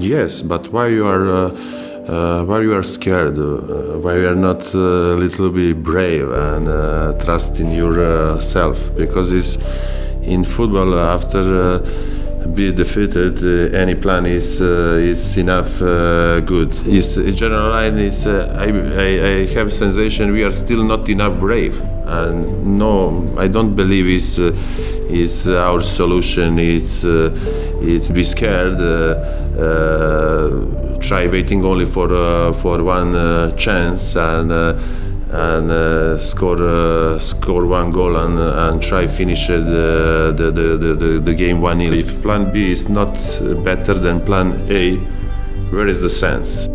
Yes, but why you are scared? Why you are not a little bit brave and trust in yourself? Because it's in football after be defeated, any plan is enough good. In general line is I have sensation we are still not enough brave, and no, I don't believe is our solution. It's be scared, try waiting only for one chance and score one goal and try finish the game 1-0. If plan B is not better than plan A, where is the sense?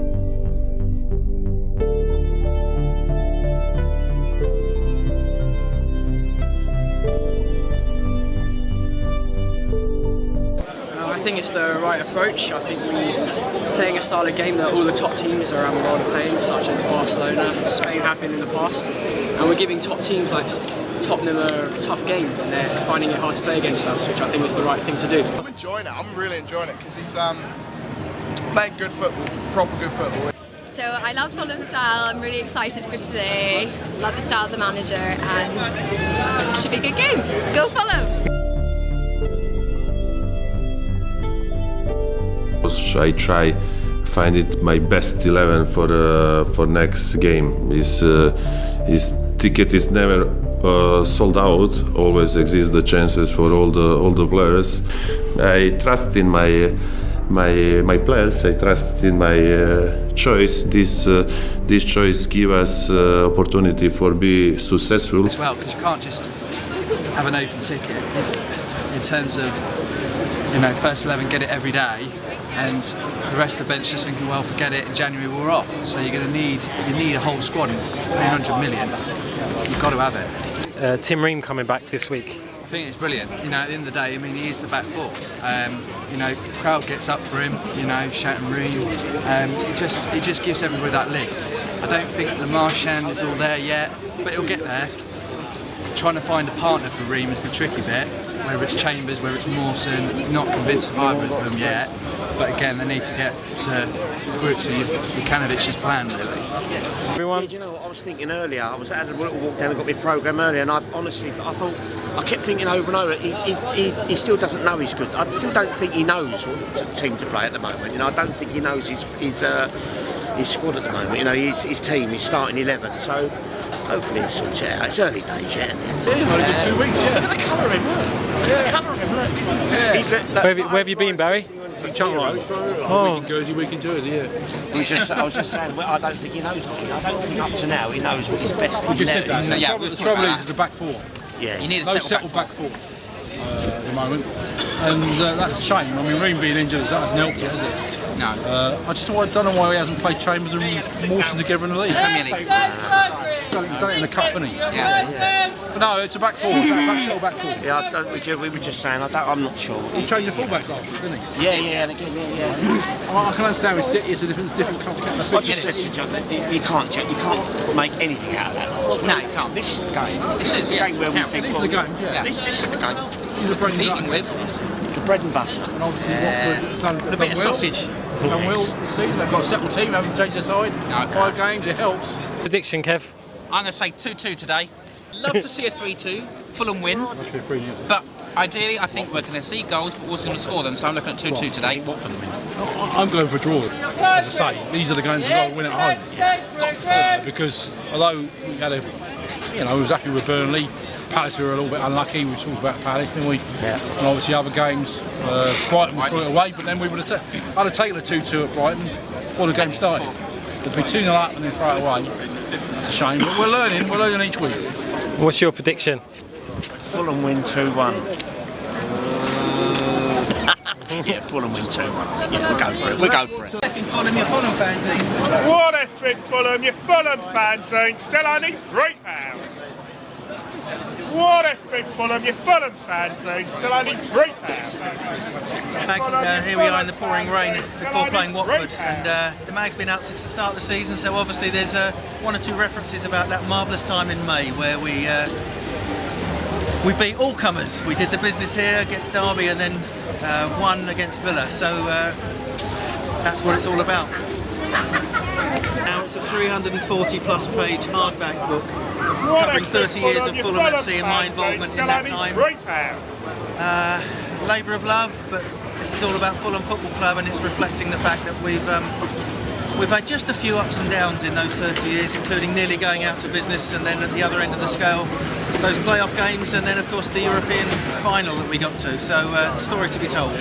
I think it's the right approach. I think we're playing a style of game that all the top teams around the world are playing, such as Barcelona, Spain have been in the past, and we're giving top teams like Tottenham a tough game, and they're finding it hard to play against us, which I think is the right thing to do. I'm enjoying it. I'm really enjoying it because he's playing good football, proper good football. So I love Fulham style. I'm really excited for today. Love the style of the manager, and should be a good game. Go Fulham! I try find it my best 11 for next game. His ticket is never sold out. Always exist the chances for all the players. I trust in my players. I trust in my choice. This choice give us opportunity for be successful. As well, because you can't just have an open ticket in terms of first 11 get it every day. And the rest of the bench just thinking, well, forget it, in January we're off. So you're going to need a whole squad, 800 million. You've got to have it. Tim Ream coming back this week. I think it's brilliant. At the end of the day, he is the back four. Crowd gets up for him. Shouting Ream. It just gives everybody that lift. I don't think the Marchand is all there yet, but he'll get there. Trying to find a partner for Ream is the tricky bit. Whether it's Chambers, whether it's Mawson, not convinced of either of them yet. But again, they need to get to grips with Jukanovic's plan, really. Everyone? Yeah, do you know what I was thinking earlier? I had a little walk down and got my programme earlier, and I kept thinking over and over, he still doesn't know he's good. I still don't think he knows what team to play at the moment. I don't think he knows his squad at the moment. His team, his starting 11. So hopefully he'll sort it out. It's early days yet. It's only been 2 weeks, yeah. Look at the colour of him, look. Look at the colour of him, look. Yeah. Where have you been, Barry? Oh, week in Jersey, yeah. I was just saying, I don't think he knows. I don't think up to now he knows what his best. We just said that. The trouble is the back four. Yeah. You need a settled back four at the moment, and that's a shame. Ream being injured hasn't helped it, has it? No. I don't know why he hasn't played Chambers and Mawson together in the league. Premier League. He's done it in the cup, hasn't he? Yeah. But no, it's a back four. It's a settled back four. Yeah, we were just saying. I'm not sure. He changed the fullbacks after, didn't he? Yeah, and again, yeah. I can understand with City, it's a different kind of. I just said to John, you can't make anything out of that. No, you can't. This is the game. This is the game where we think. This is the game, yeah. This is the game. He's a bread and butter. The bread and butter. And obviously Watford done a bit of well. sausage. Done well this season. They've got a settled team, haven't changed their side. No. 5 games, it helps. Prediction, Kev? I'm going to say 2-2 today. Love to see a 3-2, Fulham win. Actually, 3-0. But ideally, I think we're going to see goals, but we're also going to score them. So I'm looking at 2-2 today. Watford win. I'm going for a draw. As I say, these are the games we've got to win at home. Because although we had we was happy with Burnley, Palace were a little bit unlucky. We talked about Palace, didn't we? Yeah. And obviously other games, Brighton we threw it away, but then I'd have taken a 2-2 at Brighton before the game started. It'd be 2-0 up and then throw it away. That's a shame, but we're learning each week. What's your prediction? Fulham win 2-1. Yeah, Fulham win 2-1. Yeah, we'll go for it. Fulham, you're Fulham fans, eh? What if with Fulham, you're Fulham fans, ain't still only £3. What if with Fulham, you're Fulham fans, ain't still only £3. Here we are in the pouring rain before playing Watford, and the mag's been out since the start of the season, so obviously there's 1 or 2 references about that marvellous time in May where we beat all comers. We did the business here against Derby and then won against Villa, so that's what it's all about. Now it's a 340 plus page hardback book covering 30 years of Fulham FC and my involvement in that time. Labour of love, but this is all about Fulham Football Club, and it's reflecting the fact that we've had just a few ups and downs in those 30 years, including nearly going out of business, and then at the other end of the scale, those playoff games, and then of course the European final that we got to. So story to be told.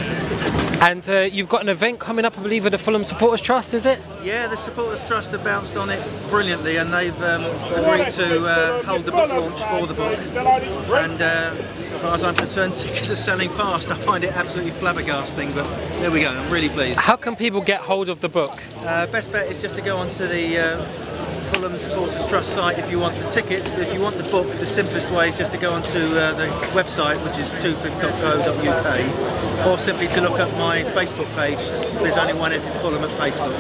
And you've got an event coming up, I believe, with the Fulham Supporters Trust, is it? Yeah, the Supporters Trust have bounced on it brilliantly, and they've agreed to hold the book launch for the book. And as far as I'm concerned, tickets are selling fast. I find it absolutely flabbergasting, but there we go. I'm really pleased. How can people get hold of the book? Best bet is just to go onto the Fulham Supporters Trust site if you want the tickets, but if you want the book, the simplest way is just to go onto the website, which is 25th.co.uk, or simply to look up my Facebook page. There's only one F in Fulham at Facebook.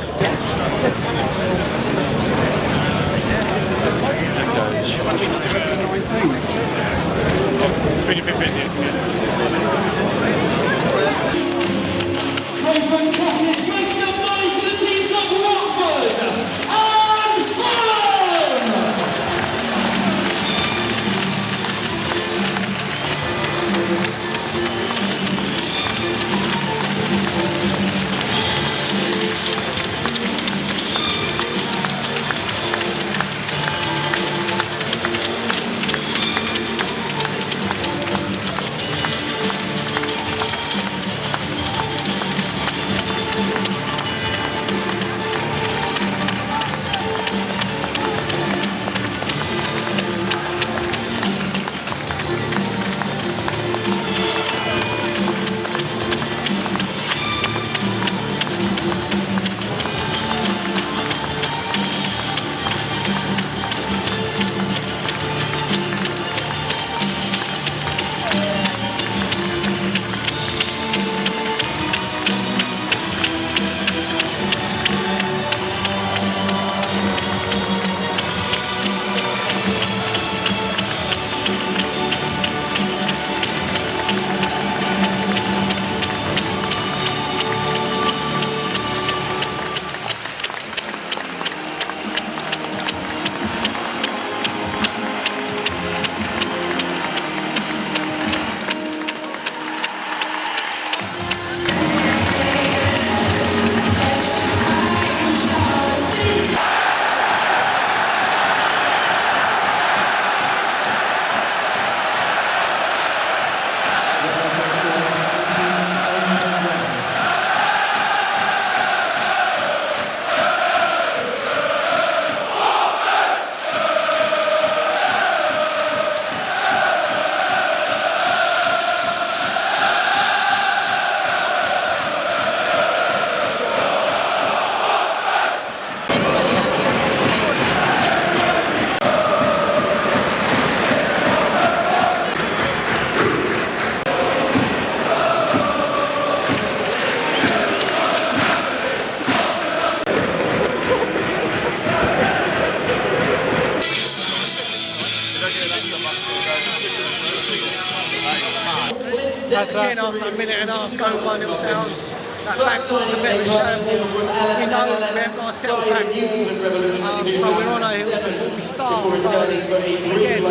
It's been a bit busy. Craven Cottage, make some noise for the teams of Watford and Fulham! Again, after a minute and a half, go 1-0 down. That back line's a bit of a shambles. We know we haven't got a settled back four, so we're on our heels before we start. So again,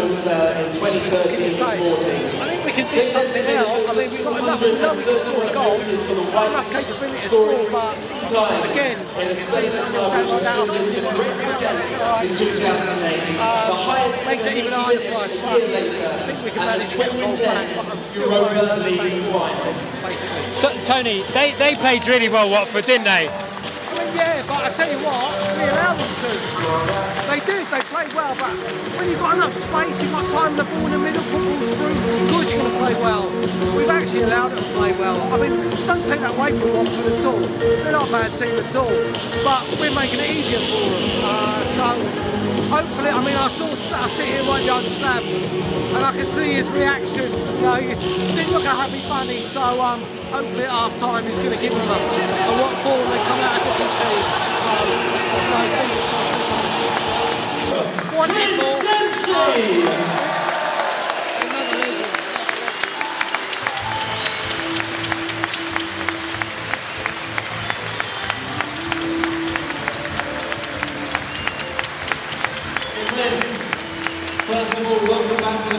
I think we can do something now. I mean, we've got enough, we know we can score a goal, we've got enough capability to score, but again, makes it even harder for us. But I think we can manage to get the goal back, but I'm still worried about the back four, basically. So, Tony, they played really well, Watford, didn't they? I mean, yeah, but I tell you what, we allowed them to. They did, they played well, but when you've got enough space, you've got time in the ball in the middle, football's through, of course you're going to play well. We've actually allowed them to play well. I mean, don't take that away from Watford at all. They're not a bad team at all, but we're making it easier for them. So hopefully, I mean, I sit here right behind Slab, and I can see his reaction. You know, he didn't look a happy bunny, so hopefully at half time he's going to give them a what form they come out a different team. So, you know, fingers crossed this one. One more.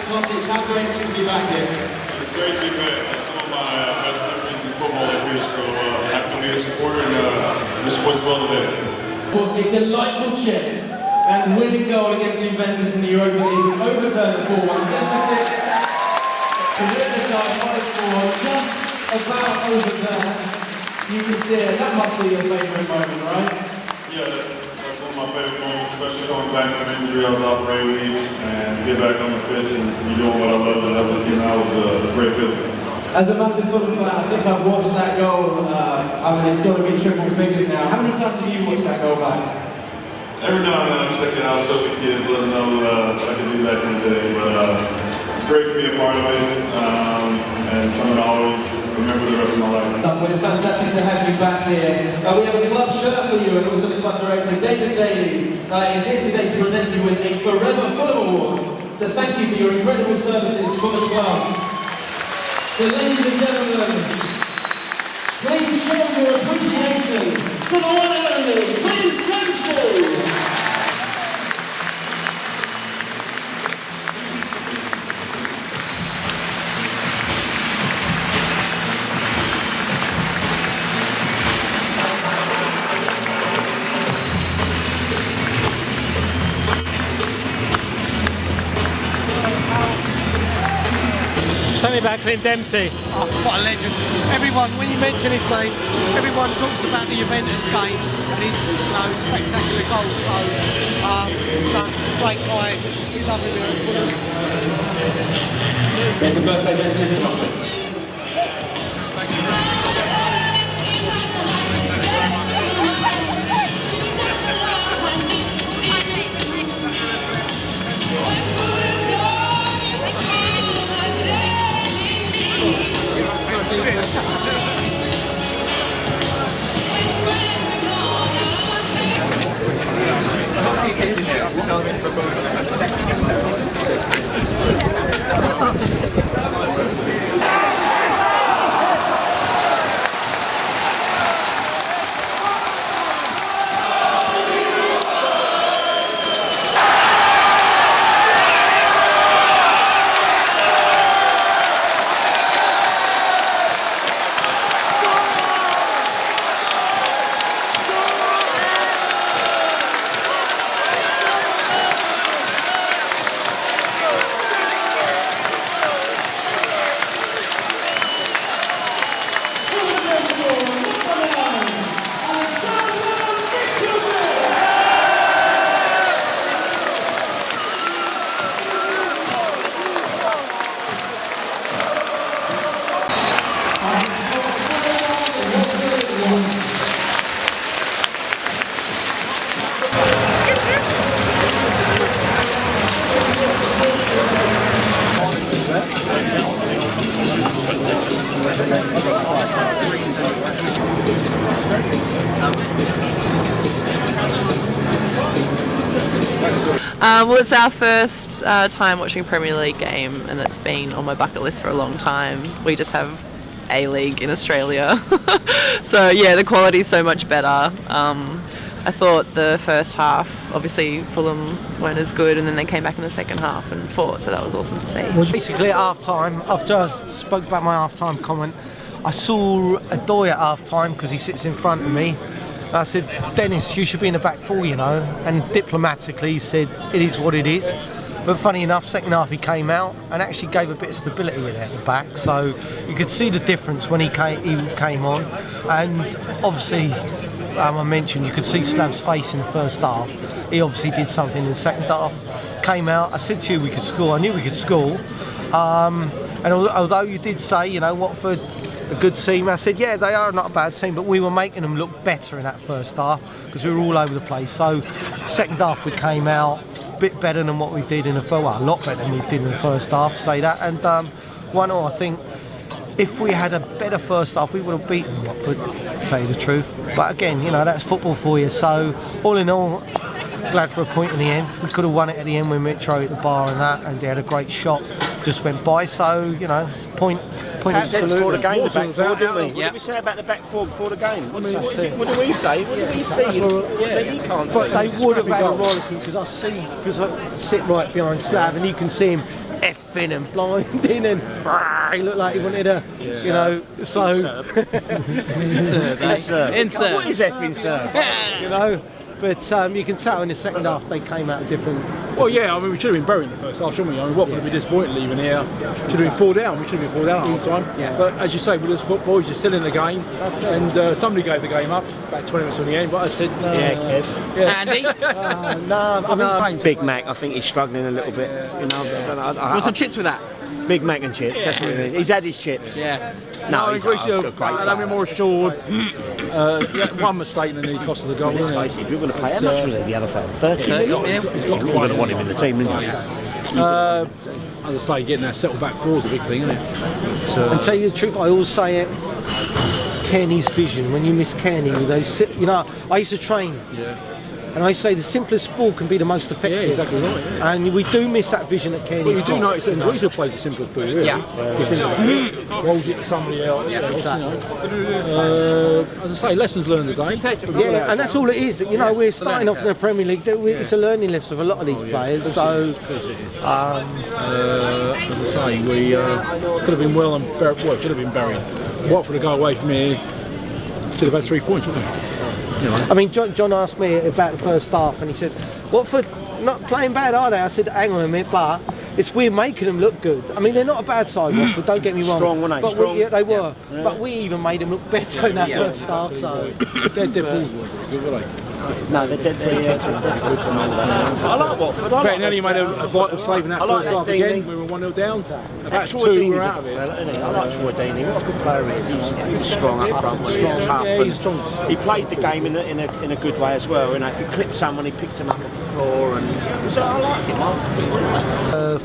Cottage, how great is it to be back here? It's great to be back. Some of my best memories in football are here, so happy to be a supporter and wish you boys well today. Of course, a delightful chip and winning goal against Juventus in the Europa League, which overturned the 4-1 deficit to win the tie 5-4, just about over there. You can see it. That must be your favourite moment, right? Yeah, that's one of my favourite moments, especially coming back from injury. I was out for 8 weeks and get back on the pitch and be doing what I love and help the team out was a great feeling. As a massive Fulham fan, I think I've watched that goal. I mean, it's got to be triple figures now. How many times have you watched that goal back? Every now and then I check it out, show the kids, let them know I can be back in the day. But it's great to be a part of it and something I always remember the rest of my life. Well, it's fantastic to have you back here. We have a club shirt for you and also the club director, David Daly, is here today to present you with a Forever Fulham Award to thank you for your incredible services for the club. So ladies and gentlemen, please show your appreciation to the one and only Clint Dempsey! Tell me about Clint Dempsey. Oh, what a legend. Everyone, when you mention his name, everyone talks about the Juventus game and his spectacular goals. So, great guy. Lovely to Fulham. There's a birthday messages in the office. Well, it's our first time watching a Premier League game, and it's been on my bucket list for a long time. We just have A-League in Australia. So yeah, the quality's so much better. I thought the first half, obviously Fulham weren't as good, and then they came back in the second half and fought, so that was awesome to see. Well, basically at half-time, after I spoke about my half-time comment, I saw Adoy at half-time because he sits in front of me. And I said, Dennis, you should be in the back four, you know. And diplomatically he said, it is what it is. But funny enough, second half he came out and actually gave a bit of stability there at the back. So you could see the difference when he came on. And obviously, I mentioned, you could see Slav's face in the first half. He obviously did something in the second half. Came out, I said to you we could score. I knew we could score. And although you did say, you know, Watford, a good team, I said, yeah, they are not a bad team, but we were making them look better in that first half because we were all over the place. So second half we came out a bit better than what we did in the first, well, a lot better than we did in the first half, say that. And 1-0, I think if we had a better first half, we would have beaten Watford, to tell you the truth. But again, you know, that's football for you. So all in all, glad for a point in the end. We could have won it at the end when Mitro hit the bar and that, and they had a great shot, just went by. So, you know, it's point before the game, the back four, didn't we? Yeah. What did we say about the back four before the game? What do we say? What do we see? You can't but see. they would have had a rollicking because I sit right behind Slav and you can see him effing and blinding and he looked like he wanted a, you know, so... Insert. What is effing serve? You know, but you can tell in the second half they came out different. Well, yeah, I mean, we should have been buried in the first half, shouldn't we? I mean, Watford would be disappointed leaving here. Should have been 4 down. We should have been 4 down at half time. Yeah. But as you say, with this football, you're still in the game. And somebody gave the game up about 20 minutes from the end. But I said, no. Andy? No, I mean, Big Mac, I think he's struggling a little bit. You know, Want some chips with that? Big Mac and chips. That's what it is. He's had his chips. Yeah. No, he's a a great bit more assured. One mistake and then he cost of the goal. Let's face it, you're going to pay how much was it, the other fellow? 30 million? He's got You're going to want him in the team, isn't you? As I say, getting that settled back forward is a big thing, isn't it? and tell you the truth, I always say it. Kenny's vision. When you miss Kenny, those, you know, I used to train. Yeah. And I say the simplest ball can be the most effective. Yeah, exactly right. Yeah. And we do miss that vision that Kenny's But you do got. notice that Greaser plays the simplest ball, really. Yeah. You think about it. Rolls it to somebody else. Yeah, exactly. As I say, lessons learned today. Yeah, and that's all it is. You know, we're starting off in the Premier League. It's a learning lift of a lot of these players. So, as I say, we could have been well and should have been buried. Watford to go away from here should have had 3 points, wouldn't they? You know. I mean, John asked me about the first half, and he said, "Watford not playing bad, are they?" I said, "Hang on a minute, but we're making them look good. I mean, they're not a bad side, Watford. Don't get me wrong. Strong, weren't they? But Strong. they were. Yeah. But we even made them look better in that first half. So Their balls weren't very good, were they? No, they're good. I like Watford. Bettinelli made a vital save in that first half again. We were 1-0 down. About 2 were out of it. I like Troy Deeney. What a good player he is. He was strong up front. He was tough. Yeah, he's strong. He played the game in a good way as well. You know, if he clipped someone, he picked him up off the floor, and so I like him.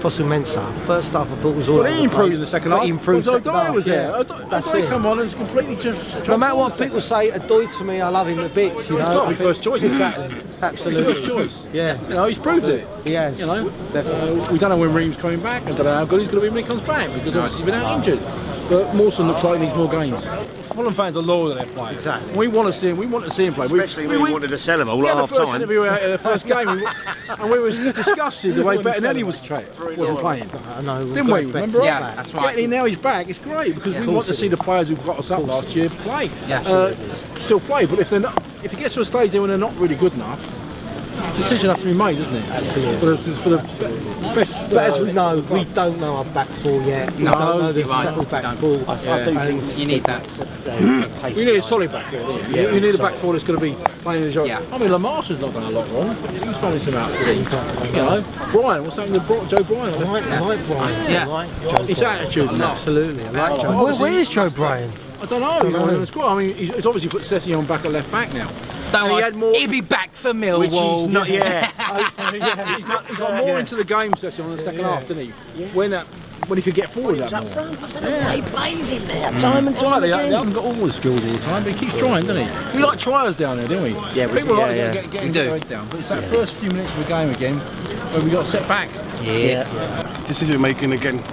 Fosu Mensah, first half I thought was all. But he improved in the second half. He improved. O'Donnell was there. Yeah. O'Donnell come on and it's completely just. No matter what people say, Adoy to me, I love him a bit. You know, He's got to be first choice. Exactly. Absolutely. First choice. Yeah. You know, he's proved it. He has. You know, Definitely. we don't know when Ream's coming back. I don't know how good he's going to be when he comes back because obviously he's been out injured. But Mawson looks like he needs more games. Fulham fans are loyal to their players. Exactly. We want to see him. We want to see him play. Especially when we wanted to sell him all at half the first time. interview out of the first game, and we was disgusted the way Bettinelli wasn't playing. I know. Didn't we? Remember? Yeah, that's right. Getting now he's back. It's great because we want to see the players who got us up last year play. Yeah, still play, but if they're not, if it gets to a stage when they're not really good enough, a decision has to be made, doesn't it? Absolutely. For the best. But as we know, we don't know our back four yet. We don't know the settled back four. I do think you need that. We need a solid back four. You need a back four that's going to be playing the job. Yeah. I mean, Lamarcha's not done a lot wrong. He's throwing some out. You know, Brian, what's happening to Joe Bryan? I like Brian. Yeah. I like Joe His Bryan. attitude. Absolutely. I like Joe. Where is Joe Bryan? I don't know. He's in the squad. I mean, he's obviously put Sessi on back at left back now. He'll be back for Millwall. Which he's not. Yeah. He's got more into the game session on the second half, didn't he? When he could get forward that more. He plays in there time and time He again. hasn't got all the skills all the time, but he keeps trying, doesn't he? We like triers down there, don't we? Yeah, people like yeah. getting their head down. But it's that first few minutes of the game again where we got set back. Yeah. Decision making again.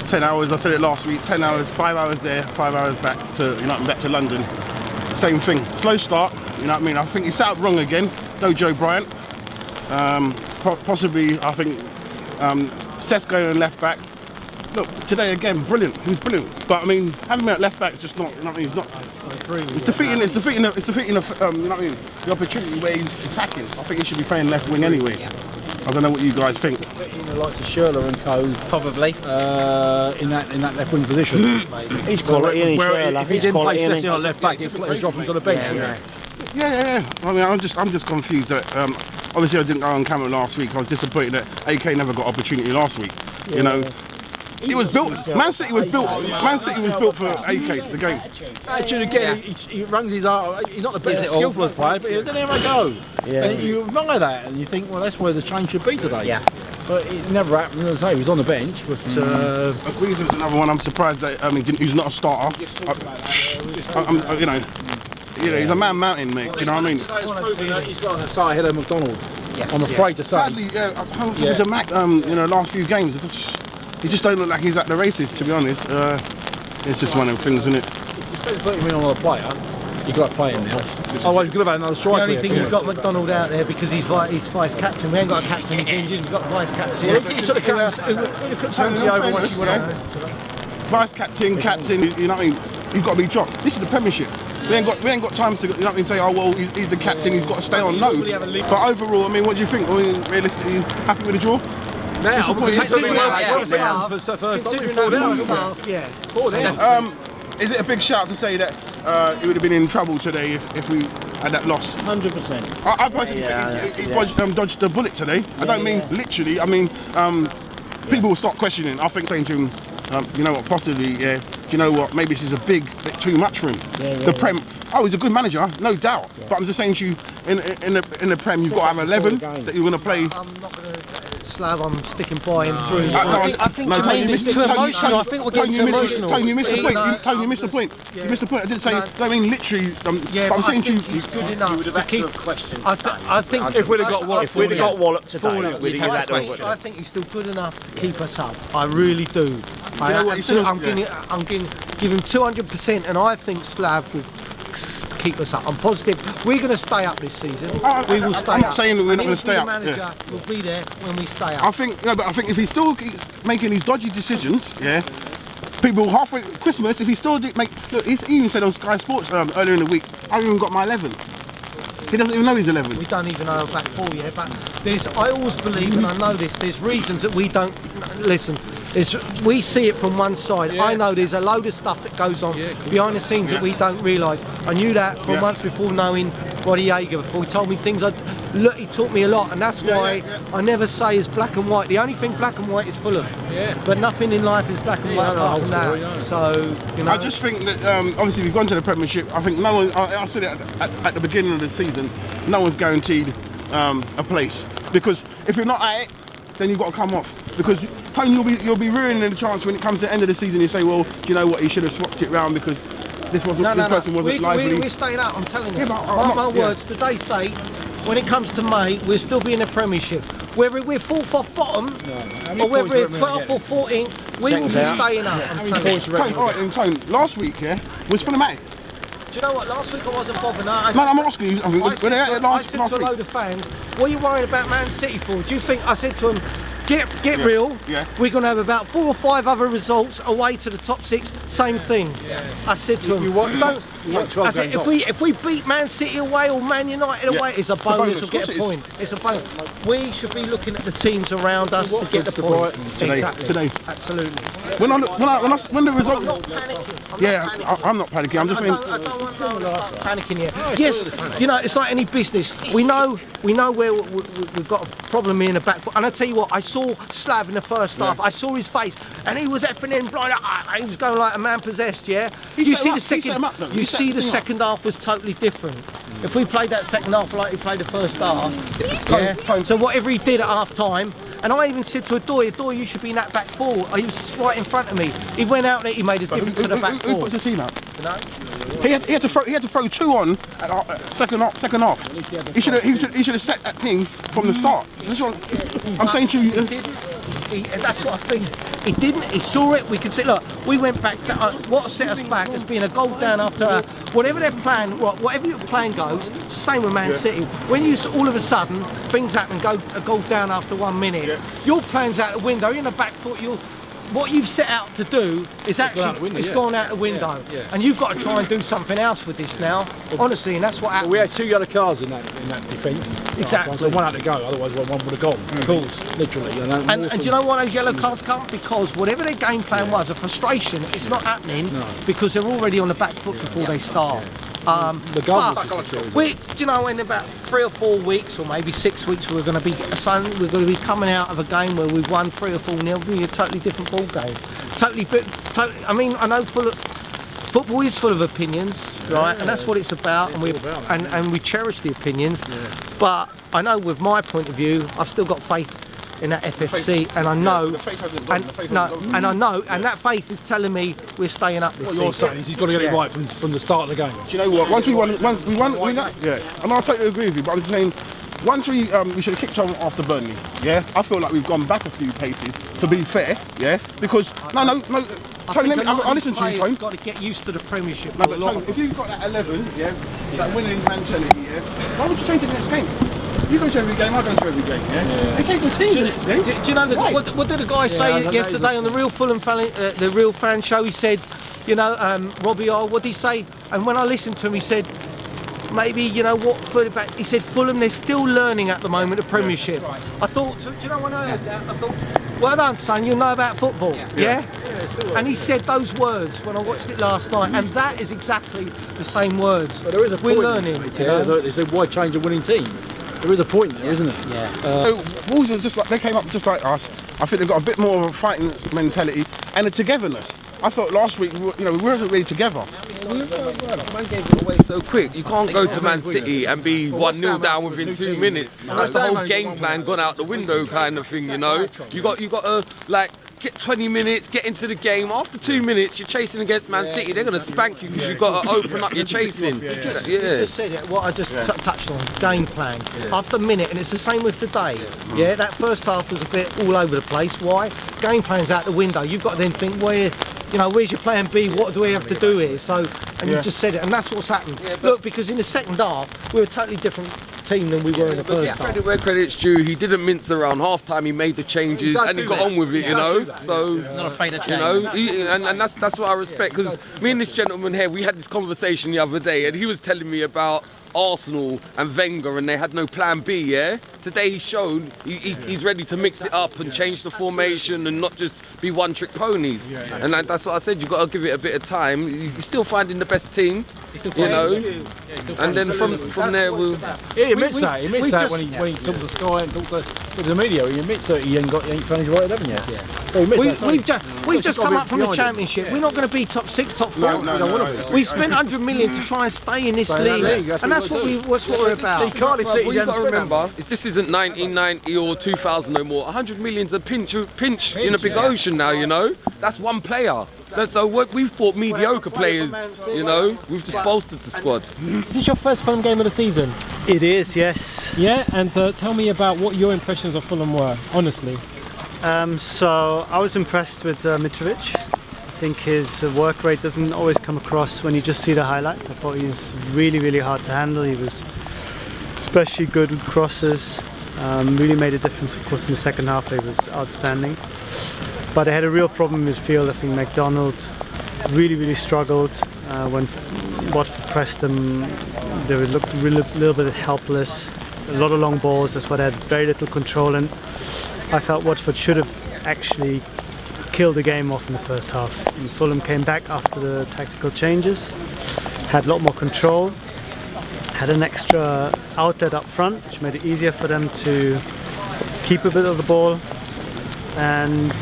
10 hours, I said it last week, 10 hours, 5 hours there, 5 hours back to, back to London. Same thing, slow start, you know what I mean? I think he set up wrong again, no Joe Bryant. Possibly, I think, Seth's going on left back. Look, today again, brilliant, he was brilliant. But I mean, having him at left back is just not, you know what I mean, he's not. It's defeating the, you know what I mean, the opportunity where he's attacking. I think he should be playing left wing anyway. Yeah. I don't know what you guys think. In the likes of Schürrle and co, probably in that left wing position. He's quality, isn't he? If he didn't play Sessi on left back, he'd drop him to the bench. Yeah. I mean, I'm just confused that obviously I didn't go on camera last week. I was disappointed that AK never got opportunity last week. You know. It was built. Man City was built for AK. The game. Actually, again, he runs his arm. He's not the best skillful player, but he doesn't ever go. Yeah. And you admire that, and you think, well, that's where the change should be today. Yeah. But it never happened. As I say, he was on the bench, but. Agrees was another one. I'm surprised that he's not a starter. He's a man mountain, mate. Do you know what I mean? He's got a side ahead of McDonald. Yes. I'm afraid to say. Sadly, I haven't seen to Mac. Last few games. He just don't look like he's at the races, to be honest. It's just one of them things, isn't it? You spend 30 million on a player, You've got to play him now. Otherwise, you've got to have another striker. The only thing, you've got McDonald out there because he's vice captain. We ain't got a captain, he's injured. We've got a vice captain. You took the captain. Who put Ramsey over once you went on? Vice captain, you know what I mean? He's got to be dropped. This is the Premiership. We ain't got time to, you know what I mean, say, oh well, he's the captain, he's got to stay on. No. But overall, I mean, what do you think? I mean, realistically, happy with the draw? Now, considering our staff, yeah. Is it a big shout to say that he would have been in trouble today if we had that loss? 100%. I personally think he dodged the bullet today. I don't mean literally. I mean, people will start questioning. I think saying to him, you know what, possibly, do you know what, maybe this is a bit too much for him. The Prem, he's a good manager, no doubt. But I'm just saying to you, in the Prem, you've got to have 11 that you're going to play. I'm not going to Slav, I'm sticking by him through. I think Tony missed too emotional. I think we're getting too emotional. Tony, you missed the point. Tony, you missed the point. You missed the point. I didn't say. I mean, literally. But I'm saying to you, he's good enough to keep. I think if we'd have got Wallop today, we'd have had that. I think he's still good enough to keep us up. I really do. I'm giving him 200%, and I think Slav will keep us up. I'm positive we're going to stay up this season. We will stay up. I'm not saying that we're not going to stay up. The manager will be there when we stay up. I think, but I think if he still keeps making these dodgy decisions, people halfway Christmas, if he still did make, look, he even said on Sky Sports earlier in the week, I haven't even got my 11. He doesn't even know he's 11. We don't even know our back four yet, but I always believe, and I know this, there's reasons that we don't listen. We see it from one side. I know there's a load of stuff that goes on behind the scenes that we don't realise. I knew that from months before knowing Roddy Yeager, before he told me things. He taught me a lot, and that's why I never say it's black and white. The only thing black and white is Fulham. But nothing in life is black and white apart from that. So, you know. I just think that obviously we've gone to the Premiership. I think no one. I said it at the beginning of the season. No one's guaranteed a place, because if you're not at it, then you've got to come off. Because Tony, you'll be ruining the chance when it comes to the end of the season. You say, well, do you know what? He should have swapped it round because this person wasn't lively. We're staying out. I'm telling you. Mark my words. Today's date. When it comes to May, we'll still be in the Premiership. Whether we're 4th off bottom or whether we're 12th or 14th, we will be staying up. I'm telling you. All right, and Tony, last week, was Fulham at it? Do you know what? Last week I wasn't bothered. I'm asking you. I said to a load of fans, what are you worried about Man City for? Do you think, I said to them, get real. We're going to have about 4 or 5 other results away to the top 6. Same thing. I said to them, I said, if we beat Man City away or Man United away, it's a bonus. We'll get a point. It's a bonus. We should be looking at the teams around us to get the point. Today. Absolutely. When the results, I'm not panicking. I'm just saying. I don't want to start panicking here. Yes, you know, it's like any business. We know where we've got a problem here in the back foot. And I tell you what, I saw Slav in the first half. I saw his face, and he was effing in blind. He was going like a man possessed. Yeah. You see the second half was totally different. If we played that second half like he played the first half, so whatever he did at half time. And I even said to Adoy, you should be in that back four. He was right in front of me. He went out there, he made a difference to the back four. Who puts the team up? You know? He had to throw 2 on at second half. He should have set that team from the start. I'm saying to you. That's what I think. He didn't. He saw it. We could see. Look, we went back. What set us back has been a goal down after whatever their plan. Whatever your plan goes. Same with Man City. When you all of a sudden things happen, a goal down after 1 minute. Your plan's out the window. You're in the back foot. What you've set out to do is gone out the window, and you've got to try and do something else with this now. Honestly, and that's what happened. We had 2 yellow cards in that defence. Exactly. So 1 had to go, otherwise one would have gone. Of course, literally. And do you know why those yellow cards come? Because whatever their game plan was, a frustration, it's not happening because they're already on the back foot before they start. You know, in about 3 or 4 weeks, or maybe 6 weeks, we're going to be coming out of a game where we've won 3 or 4 nil. It'll be a totally different ball game. Totally. I mean, I know football is full of opinions, right? And that's what it's about. And we cherish the opinions. But I know, with my point of view, I've still got faith in that FFC, and I know, and that faith is telling me we're staying up this season. What you're saying is he's got to get it right from the start of the game. Do you know what? Once we won, and I totally agree with you. But I'm just saying, once we should have kicked on after Burnley. I feel like we've gone back a few paces. To be fair, because no. I'll listen to you, Tony. Got to get used to the Premiership. No, but Tony, if you've got that 11, that winning mentality, why would you change the next game? You go to every game, I go to every game, They change the team the next game. Do you know what did the guy say yesterday on the Real Fulham fan show? He said, Robbie R, what did he say? And when I listened to him, he said, maybe, Watford, he said Fulham, they're still learning at the moment the Premiership. Right. I thought, do you know when I heard that? I thought, well done, son, you know about football, yeah? And he said those words when I watched it last night, and that is exactly the same words. But there is a We're point learning. They said, why change a winning team? There is a point there, isn't it? So Wolves are just like, they came up just like us. I think they've got a bit more of a fighting mentality and a togetherness. I thought last week, we weren't really together. Man gave it away so quick. You can't go to Man City and be 1-0 down within 2 minutes. That's the whole game plan gone out the window kind of thing, You got to get 20 minutes, get into the game. After 2 minutes, you're chasing against Man City. They're going to spank you because you've got to open up your chasing. You just said it, what I just touched on, game plan. After a minute, and it's the same with today. That first half was a bit all over the place. Why? Game plan's out the window. You've got to then think, where's your plan B? What do we have to do here? So, and you just said it, and that's what's happened. Look, because in the second half, we were a totally different team than we were in the first half. Credit where credit's due. He didn't mince around. Half time, he made the changes and he got on with it. So not afraid of change. And that's what I respect. Because me and this gentleman here, we had this conversation the other day, and he was telling me about Arsenal and Wenger, and they had no plan B. Today he's shown he's ready to mix it up and change the formation and not just be one-trick ponies. And that's what I said. You've got to give it a bit of time. You're still finding the best team, and then from there we'll. He admits that. He admits that when he talks to Sky and talks to the media. He admits that he ain't found his right 11 yet. We've just come up from the Championship. We're not going to be top 6, top 4. No. We've spent 100 million to try and stay in this league, and that's what we're about. What you've got to remember is this isn't 1990 or 2000 no more. 100 million's a pinch in a big ocean now. That's one player. So we've bought mediocre players. We've just bolstered the squad. Is this your first Fulham game of the season? It is, yes. Yeah, and tell me about what your impressions of Fulham were, honestly. So I was impressed with Mitrovic. I think his work rate doesn't always come across when you just see the highlights. I thought he's really, really hard to handle. He was especially good with crosses. Really made a difference, of course, in the second half. He was outstanding. But they had a real problem in midfield. I think McDonald really, really struggled when Watford pressed them. They looked a little bit helpless. A lot of long balls. That's why they had very little control. And I felt Watford should have actually killed the game off in the first half. And Fulham came back after the tactical changes, had a lot more control, had an extra outlet up front, which made it easier for them to keep a bit of the ball. And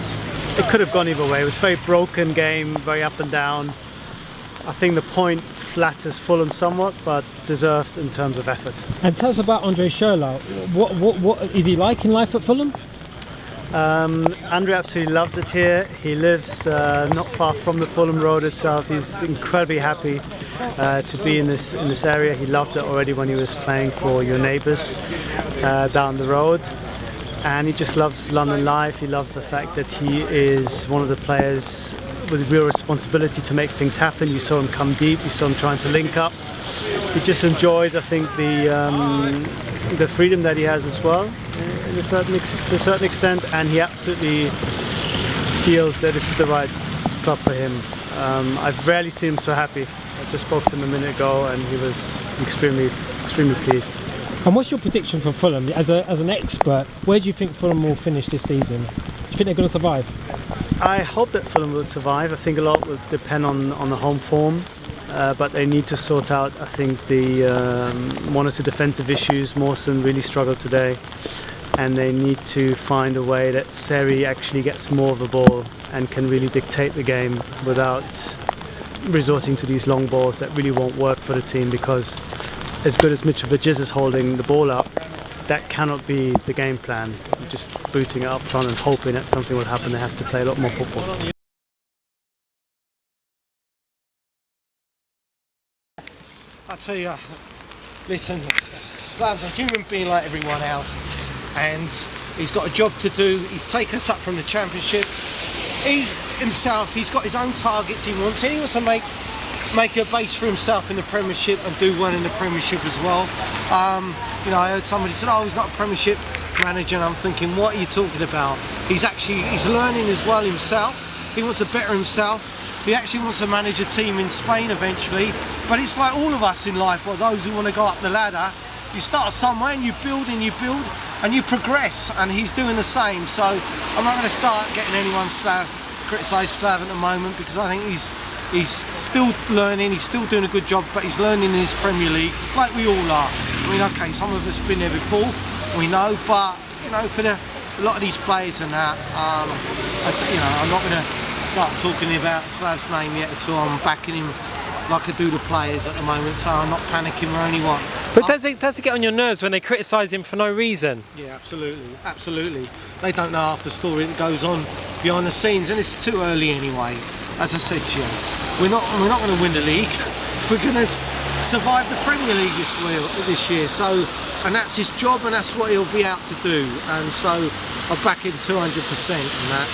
it could have gone either way. It was a very broken game, very up and down. I think the point flatters Fulham somewhat, but deserved in terms of effort. And tell us about Andre Schürrle. What is he like in life at Fulham? Andre absolutely loves it here. He lives not far from the Fulham Road itself. He's incredibly happy to be in this area. He loved it already when he was playing for your neighbours down the road. And he just loves London life. He loves the fact that he is one of the players with real responsibility to make things happen. You saw him come deep. You saw him trying to link up. He just enjoys, I think, the freedom that he has as well, to a certain extent, and he absolutely feels that this is the right club for him. I've rarely seen him so happy. I just spoke to him a minute ago, and he was extremely pleased. And what's your prediction for Fulham? As an expert, where do you think Fulham will finish this season? Do you think they're going to survive? I hope that Fulham will survive. I think a lot will depend on the home form. But they need to sort out, I think, the one or two defensive issues. Mawson really struggled today, and they need to find a way that Seri actually gets more of the ball and can really dictate the game without resorting to these long balls that really won't work for the team, because as good as Mitrovic is holding the ball up, that cannot be the game plan. Just booting it up front and hoping that something will happen. They have to play a lot more football. I tell you, listen, Slav's a human being like everyone else, and he's got a job to do. He's taken us up from the Championship. himself. He's got his own targets he wants, and he wants to make a base for himself in the Premiership and do well in the Premiership as well. You know, I heard somebody said, "Oh, he's not a Premiership manager," and I'm thinking, what are you talking about? He's learning as well himself. He wants to better himself. He actually wants to manage a team in Spain eventually. But it's like all of us in life, or those who want to go up the ladder. You start somewhere and you build and you build and you progress, and he's doing the same. So I'm not going to start getting anyone criticise Slav at the moment, because I think he's still learning, he's still doing a good job, but he's learning in his Premier League like we all are. I mean, okay, some of us have been there before, we know, but you know, for a lot of these players and that, you know, I'm not going to start talking about Slav's name yet at all. I'm backing him like I do the players at the moment, so I'm not panicking or anyone. But does it get on your nerves when they criticise him for no reason? Yeah, absolutely. They don't know half the story that goes on behind the scenes, and it's too early anyway. As I said to you, we're not going to win the league. We're going to survive the Premier League this year. So, and that's his job, and that's what he'll be out to do. And so, I back him 200% on that.